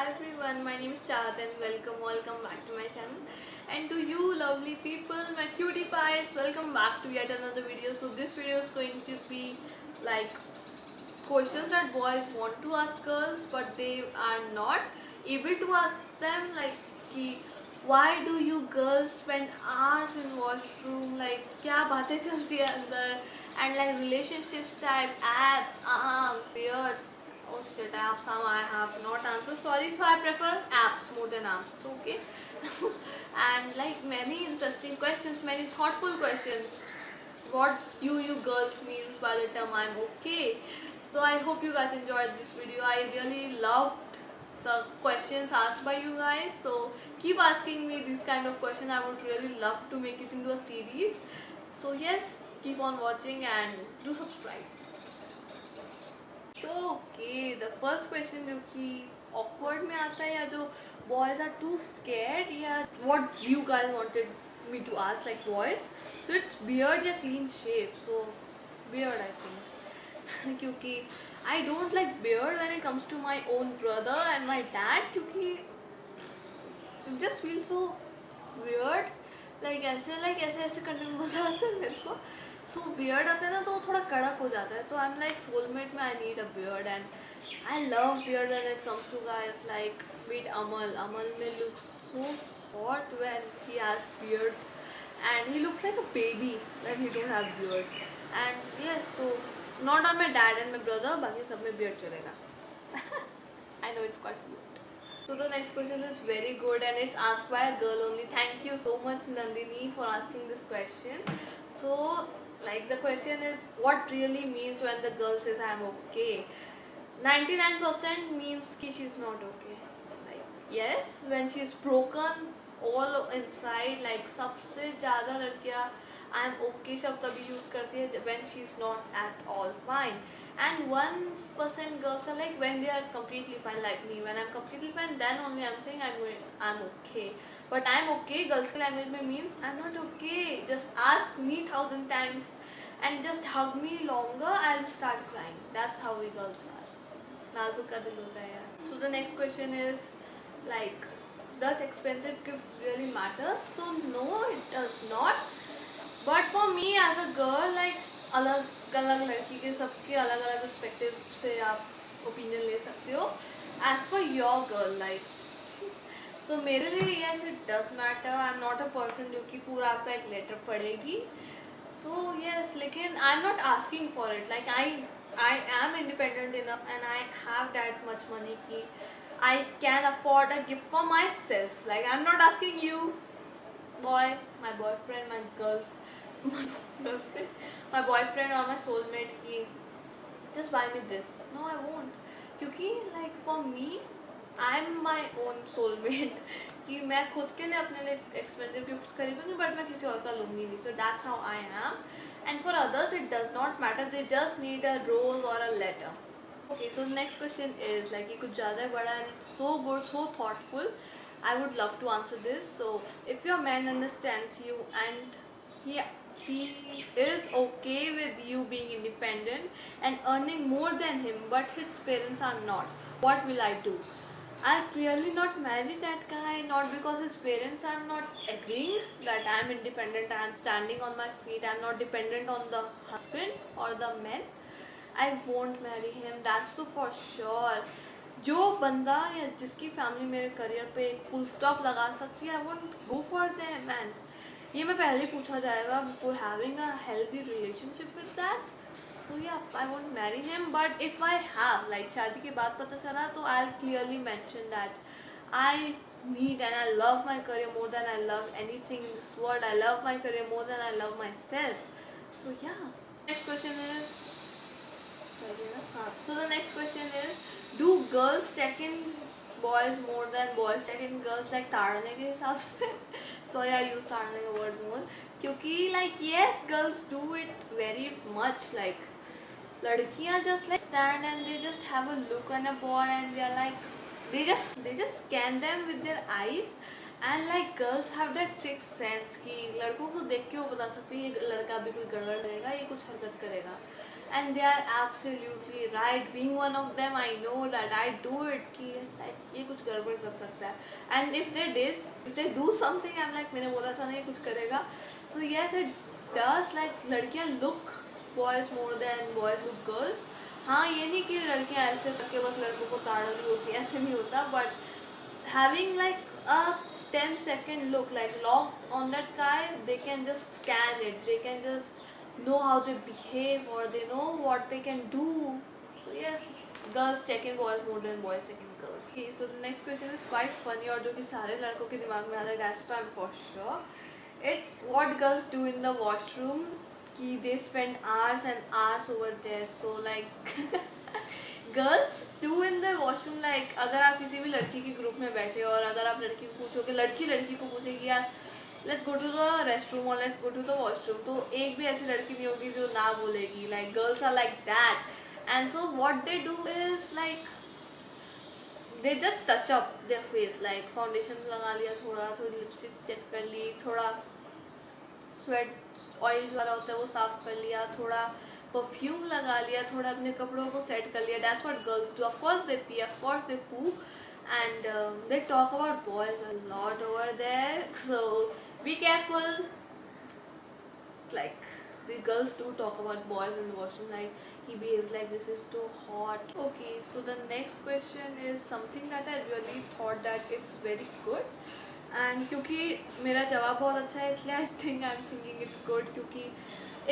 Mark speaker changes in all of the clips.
Speaker 1: everyone, my name is Chahat and welcome back to my channel. And to you lovely people, my cutie pies, welcome back to yet another video. So this video is going to be like questions that boys want to ask girls but they are not able to ask them, like कि why do you girls spend hours in washroom, like क्या बातें चलती है अंदर, and like relationships type apps, arms, beards. Oh shit, apps I have not answered, sorry. So I prefer apps more than apps, okay. And like many interesting questions, many thoughtful questions. What you girls means by the term I'm okay. So I hope you guys enjoyed this video. I really loved the questions asked by you guys, so keep asking me this kind of question. I would really love to make it into a series. So yes, keep on watching and do subscribe. So okay, the first question जो कि awkward में आता है, या जो boys are too scared, या what you guys wanted me to ask, like boys. So it's beard या clean shave. So beard I think क्योंकि I don't like beard when it comes to my own brother and my dad, क्योंकि it just feels so weird. like ऐसे करने में मजा आता है मेरे को. So beard आता है ना तो वो थोड़ा कड़क हो जाता है, तो I'm like soulmate में I need a beard, and I love beard when it comes to guys. Like meet Amal में looks so hot when he has beard, and he looks like a baby when he don't have beard. And yes, so not on my dad and my brother, बाकी सब में beard चलेगा. I know it's quite weird. So the next question is very good and it's asked by a girl only. Thank you so much Nandini for asking this question. So like the question is, what really means when the girl says I'm okay? 99% means कि she's not okay. Like yes, when she's broken all inside, like सबसे ज़्यादा लड़कियाँ I'm okay शब्द तभी use करती है when she's not at all fine. And 1% girls are like when they are completely fine, like me. When I'm completely fine, then only I'm saying I'm okay. But I'm okay, girls के language में means I'm not okay. Just ask me 1,000 times and just hug me longer, I'll start crying. That's how we girls are. नाजुक का दिल होता है यार. So the next question is like, does expensive gifts really matter? So no, it does not. But for me as a girl, like अलग अलग लड़की के सबके अलग अलग पर्सपेक्टिव से आप ओपिनियन ले सकते हो as per your girl. Like so मेरे लिए yes it does matter. I am not a person जो कि पूरा आपका एक लेटर पढ़ेगी. सो यस, लेकिन I am not asking for it. Like I am independent enough and I have that much money कि I can afford a gift for myself. Like I am not asking you boy, my boyfriend, my girlfriend, my boyfriend or my soulmate कि just buy me this. No, I won't. क्योंकि like for me, I'm my own soulmate. कि मैं खुद के लिए अपने लिए expensive gifts खरीदूँगी but मैं किसी और का लूँगी नहीं. So that's how I am. And for others it does not matter. They just need a rose or a letter. Okay, so the next question is like ये कुछ ज़्यादा बड़ा and it's so good, so thoughtful. I would love to answer this. So if your man understands you and he is okay with you being independent and earning more than him, but his parents are not, what will I do? I'll clearly not marry that guy, not because his parents are not agreeing that I'm independent, I'm standing on my feet, I'm not dependent on the husband or the man. I won't marry him, that's तो for sure. जो बंदा या जिसकी family मेरे career पे एक full stop लगा सकती है, I won't go for them. And ये मैं पहले पूछा जाएगा before having a healthy relationship with that. So yeah, I won't marry him. But if I have, like शादी के बाद पता चला, तो I'll clearly mention that I need and I love my career more than I love anything in this world. I love my career more than I love myself. So yeah. Next question is, so the next question is, do girls check in boys more than boys check in girls? like ताड़ने के हिसाब से. Sorry, I use ताड़ने का word more क्योंकि like yes, girls do it very much. like लड़कियाँ just like stand and they just have a look on a boy and they are like they just scan them with their eyes. And like girls have that sixth sense कि लड़कों को देख के वो बता सकती है ये लड़का भी कोई गड़बड़ करेगा, ये कुछ हरकत करेगा. and they are absolutely right. Being one of them, I know that I do it कि like ये कुछ गड़बड़ कर सकता है, and if they do something, I'm like मैंने बोला था ना ये कुछ करेगा. So yes, it does. Like लड़कियाँ look boys more than boys look girls. हाँ, ये नहीं कि लड़कियाँ ऐसे करके बस लड़कों को ताड़ रही होती है, ऐसे नहीं होता. But having like a 10-second look, like lock on that guy, they can just scan it. They can just know how they behave, or they know what they can do. So yes, girls check in boys more than boys check in girls. Okay, so the next question is quite funny, और जो कि सारे लड़कों के दिमाग में आता है, that's why I'm for sure. It's what girls do in the washroom. कि they spend hours and hours over there. So like girls do in the washroom, like अगर आप किसी भी लड़की के ग्रुप में बैठे हो और अगर आप लड़की को पूछोगे, लड़की लड़की को पूछेगी यार let's go to the restroom और let's go to the washroom, तो एक भी ऐसी लड़की नहीं होगी जो ना बोलेगी. Like girls are like that. And so what they do is like they just touch up their face. Like foundation लगा लिया, थोड़ा थोड़ी लिपस्टिक चेक कर ली, थोड़ा स्वेट ऑयल जो होता है वो साफ कर लिया, थोड़ा परफ्यूम लगा लिया, थोड़ा अपने कपड़ों को सेट कर लिया. That's what girls do. Of course they pee, of course they poo, and they talk about boys a lot over there, so be careful. Like the girls do talk about boys in the washroom, like he behaves like this is too hot. Okay, so the next question is something that I really thought that it's very good, and क्योंकि मेरा जवाब बहुत अच्छा है इसलिए I think I'm thinking it's good. क्योंकि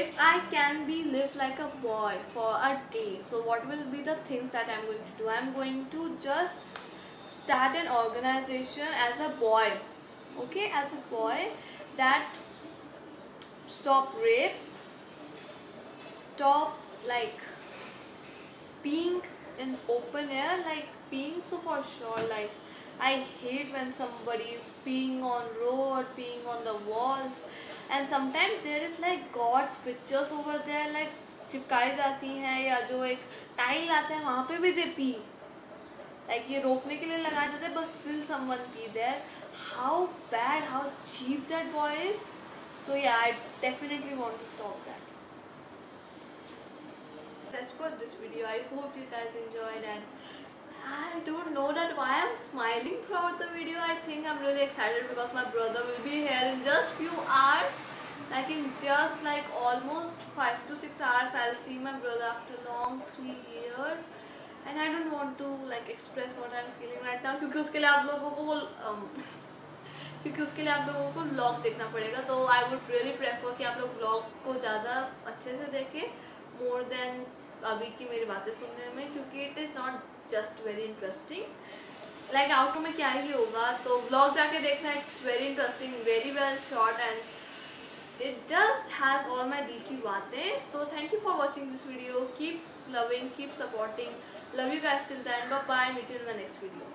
Speaker 1: if I can be live like a boy for a day, so what will be the things that I'm going to do? I'm going to just start an organization as a boy, okay, as a boy, that stop rapes, stop like peeing in open air, like peeing. So for sure, like I hate when somebody is peeing on road, peeing on the walls, and sometimes there is like God's pictures over there, like चिपकाई जाती हैं, या जो एक tile आता है वहाँ पे भी दे पी. Like ये रोकने के लिए लगाए जाते हैं, but still someone pee there. How bad, how cheap that boy is. So yeah, I definitely want to stop that. That's for this video. I hope you guys enjoyed, and I don't know that why I'm smiling throughout the video. I think I'm really excited because my brother will be here in just few hours. Like in just like almost 5 to 6 hours, I'll see my brother after long 3 years. And I don't want to like express what I'm feeling right now, क्योंकि उसके लिए आप लोगों को vlog देखना पड़ेगा. तो I would really prefer कि आप लोग vlog को ज़्यादा अच्छे से देखें more than अभी की मेरी बातें सुनने में, क्योंकि it is not just very interesting. Like outro में क्या ही होगा, तो vlog जाके देखना. It's very interesting, very well shot, and it just has all my दिल की बातें. So thank you for watching this video. Keep loving, keep supporting. Love you guys till then. Bye bye. Meet you in my next video.